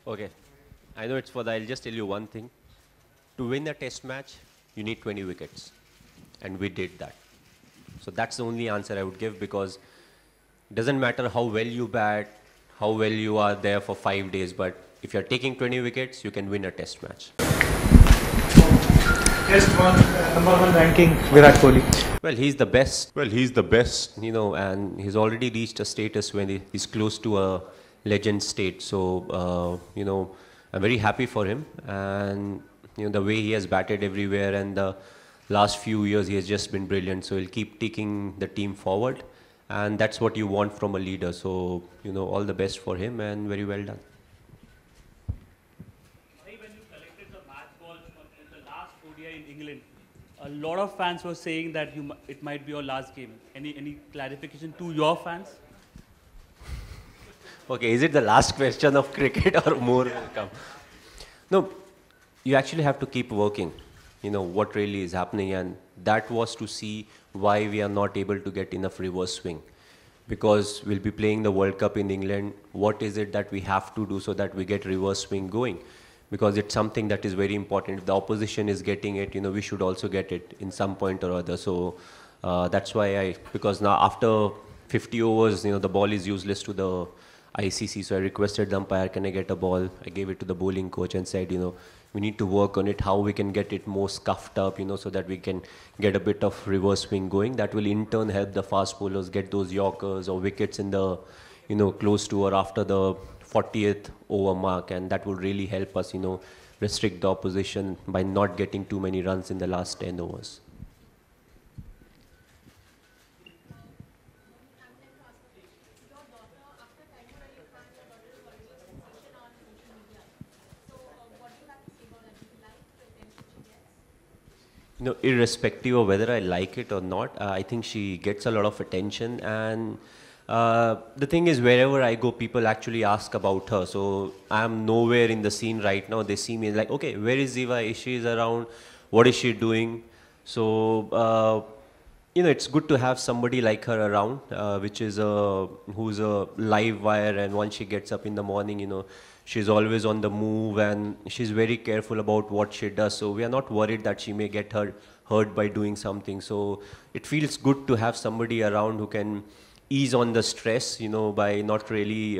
Okay, I know it's for the, I'll just tell you one thing. To win a test match, you need 20 wickets. And we did that. So that's the only answer I would give because it doesn't matter how well you bat, how well you are there for 5 days, but if you're taking 20 wickets, you can win a test match. Test one, number one ranking, Virat Kohli. Well, he's the best. Well, he's the best, you know, and he's already reached a status when he's close to a legend state. So, you know, I'm very happy for him. And, you know, the way he has batted everywhere and the last few years, he has just been brilliant. So he'll keep taking the team forward. And that's what you want from a leader. So, you know, all the best for him and very well done. When you collected the match balls in the last ODI in England, a lot of fans were saying that it might be your last game. Any clarification to your fans? Okay, is it the last question of cricket or more will come? No, you actually have to keep working, you know, what really is happening. And that was to see why we are not able to get enough reverse swing. Because we'll be playing the World Cup in England, what is it that we have to do so that we get reverse swing going? Because it's something that is very important. If the opposition is getting it, you know, we should also get it in some point or other. So that's why because now after 50 overs, you know, the ball is useless to the ICC. So I requested the umpire, can I get a ball? I gave it to the bowling coach and said, you know, we need to work on it, how we can get it more scuffed up, you know, so that we can get a bit of reverse swing going. That will in turn help the fast bowlers get those yorkers or wickets in the, you know, close to or after the 40th over mark. And that will really help us, you know, restrict the opposition by not getting too many runs in the last 10 overs. You know, irrespective of whether I like it or not, I think she gets a lot of attention. And the thing is, wherever I go, people actually ask about her. So I'm nowhere in the scene right now. They see me like, okay, where is Ziva? Is she around? What is she doing? So, you know, it's good to have somebody like her around, which is who's a live wire. And once she gets up in the morning, you know, she's always on the move and she's very careful about what she does. So we are not worried that she may get hurt by doing something. So it feels good to have somebody around who can ease on the stress, you know, by not really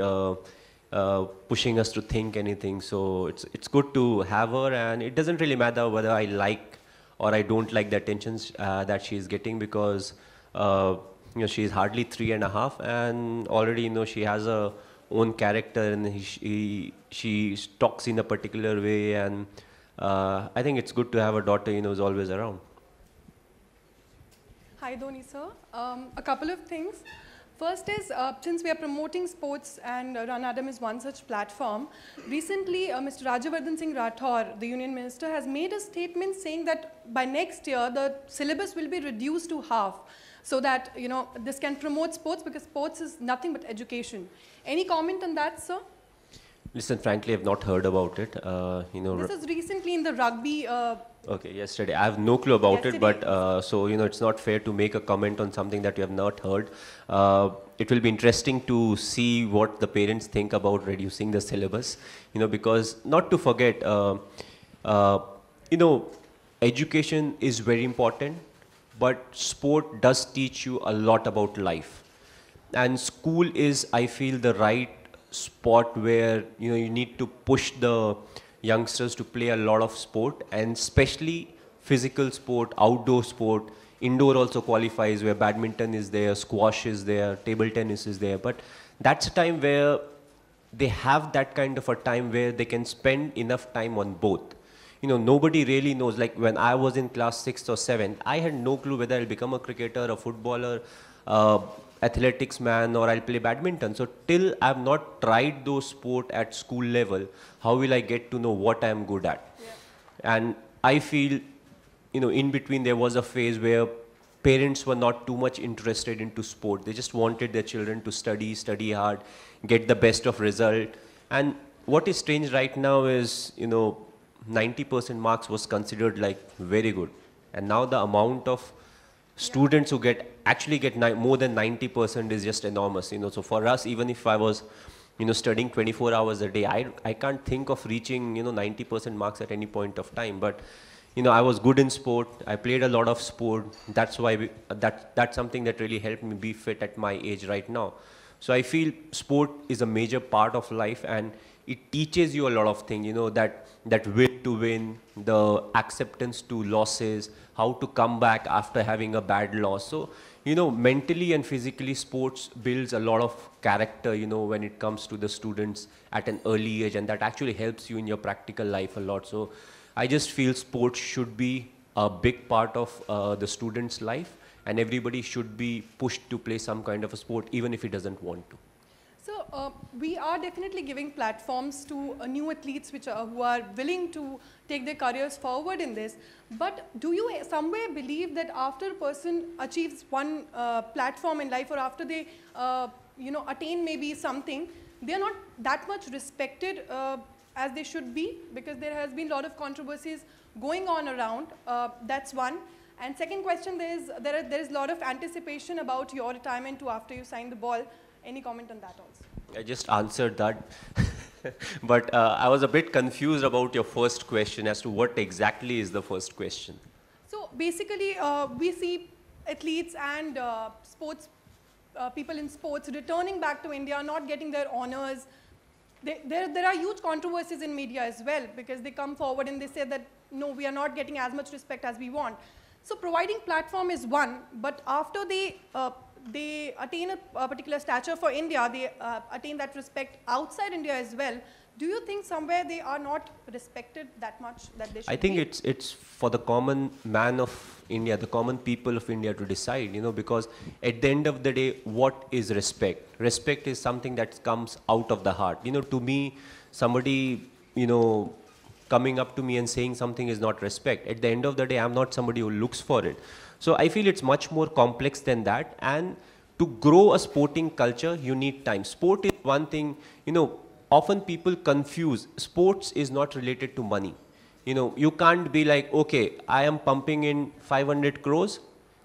pushing us to think anything. So it's good to have her, and it doesn't really matter whether I like or I don't like the attentions that she's getting, because you know, she's hardly 3.5, and already, you know, she has a own character, and she talks in a particular way, and I think it's good to have a daughter, you know, who's always around. Hi Dhoni sir, a couple of things. First is, since we are promoting sports and Run Adam is one such platform, recently Mr. Rajavardhan Singh Rathore, the Union Minister, has made a statement saying that by next year the syllabus will be reduced to half, so that, you know, this can promote sports, because sports is nothing but education. Any comment on that, sir? Listen, frankly, I've not heard about it. You know, this is recently in the rugby. Okay, yesterday. I have no clue about it, but so, you know, it's not fair to make a comment on something that you have not heard. It will be interesting to see what the parents think about reducing the syllabus, you know, because not to forget, you know, education is very important, but sport does teach you a lot about life. And school is, I feel, the right spot where, you know, you need to push the youngsters to play a lot of sport, and especially physical sport, outdoor sport. Indoor also qualifies, where badminton is there, squash is there, table tennis is there. But that's a time where they have that kind of a time where they can spend enough time on both. You know, nobody really knows. Like when I was in class 6th or 7th, I had no clue whether I'll become a cricketer, a footballer, athletics man, or I'll play badminton. So till I've not tried those sport at school level, how will I get to know what I'm good at? Yeah. And I feel, you know, in between there was a phase where parents were not too much interested into sport. They just wanted their children to study hard, get the best of result. And what is strange right now is, you know, 90% marks was considered like very good. And now the amount of students who actually get more than 90% is just enormous, you know. So for us, even if I was studying 24 hours a day. I can't think of reaching, 90% marks at any point of time. But, I was good in sport. I played a lot of sport. That's why that's something that really helped me be fit at my age right now. So I feel sport is a major part of life, and it teaches you a lot of things, that will to win, the acceptance to losses, how to come back after having a bad loss. So, mentally and physically, sports builds a lot of character, when it comes to the students at an early age, and that actually helps you in your practical life a lot. So I just feel sports should be a big part of the student's life, and everybody should be pushed to play some kind of a sport, even if he doesn't want to. So we are definitely giving platforms to new athletes who are willing to take their careers forward in this. But do you somewhere believe that after a person achieves one platform in life, or after they attain maybe something, they are not that much respected as they should be, because there has been a lot of controversies going on around? That's one. And second question, there is a lot of anticipation about your retirement too after you sign the ball. Any comment on that also? I just answered that. But I was a bit confused about your first question as to what exactly is the first question. So basically, we see athletes and sports people in sports returning back to India, not getting their honors. There are huge controversies in media as well, because they come forward and they say that, no, we are not getting as much respect as we want. So providing platform is one, but after they attain a particular stature for India, they attain that respect outside India as well. Do you think somewhere they are not respected that much that they should I think be? it's for the common man of India, the common people of India to decide, because at the end of the day, what is respect? Respect is something that comes out of the heart. To me, somebody, coming up to me and saying something is not respect. At the end of the day, I'm not somebody who looks for it. So I feel it's much more complex than that. And to grow a sporting culture, you need time. Sport is one thing, often people confuse. Sports is not related to money. You can't be like, okay, I am pumping in 500 crores.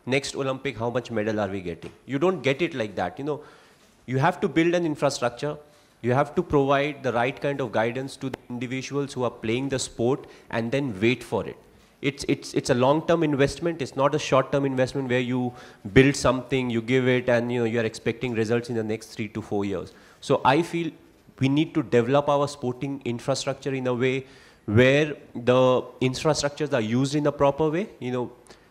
Next Olympic, how much medal are we getting? You don't get it like that. You have to build an infrastructure. You have to provide the right kind of guidance to the individuals who are playing the sport, and then wait for it. It's a long-term investment. It's not a short-term investment where you build something, you give it, and you're expecting results in the next 3 to 4 years. So I feel we need to develop our sporting infrastructure in a way where the infrastructures are used in a proper way.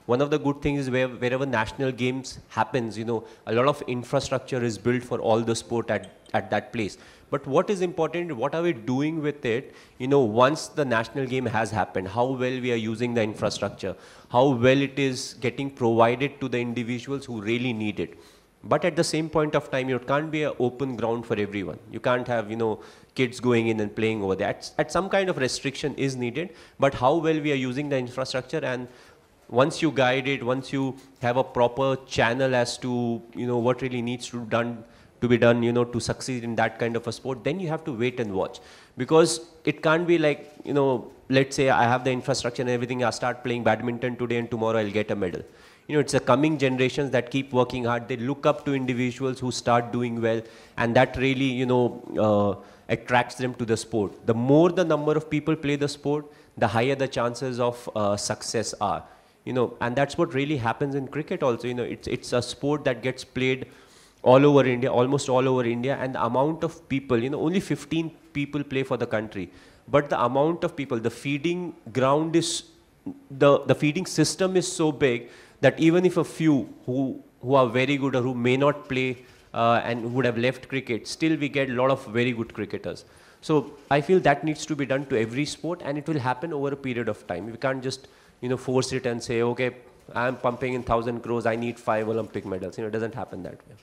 One of the good things is wherever national games happens, a lot of infrastructure is built for all the sport at that place. But what is important, what are we doing with it, once the national game has happened, how well we are using the infrastructure, how well it is getting provided to the individuals who really need it. But at the same point of time, it can't be an open ground for everyone. You can't have, kids going in and playing over there. At some kind of restriction is needed, but how well we are using the infrastructure, and once you guide it, once you have a proper channel as to, what really needs to be done, to succeed in that kind of a sport, then you have to wait and watch. Because it can't be like, let's say I have the infrastructure and everything, I start playing badminton today and tomorrow I'll get a medal. It's the coming generations that keep working hard. They look up to individuals who start doing well, and that really, attracts them to the sport. The more the number of people play the sport, the higher the chances of success are. And that's what really happens in cricket also. It's a sport that gets played all over India, almost all over India, and the amount of people, only 15 people play for the country. But the amount of people, the feeding ground is, the feeding system is so big that even if a few who are very good or who may not play and would have left cricket, still we get a lot of very good cricketers. So I feel that needs to be done to every sport, and it will happen over a period of time. We can't just force it and say, okay, I'm pumping in 1,000 crores, I need 5 Olympic medals. It doesn't happen that way.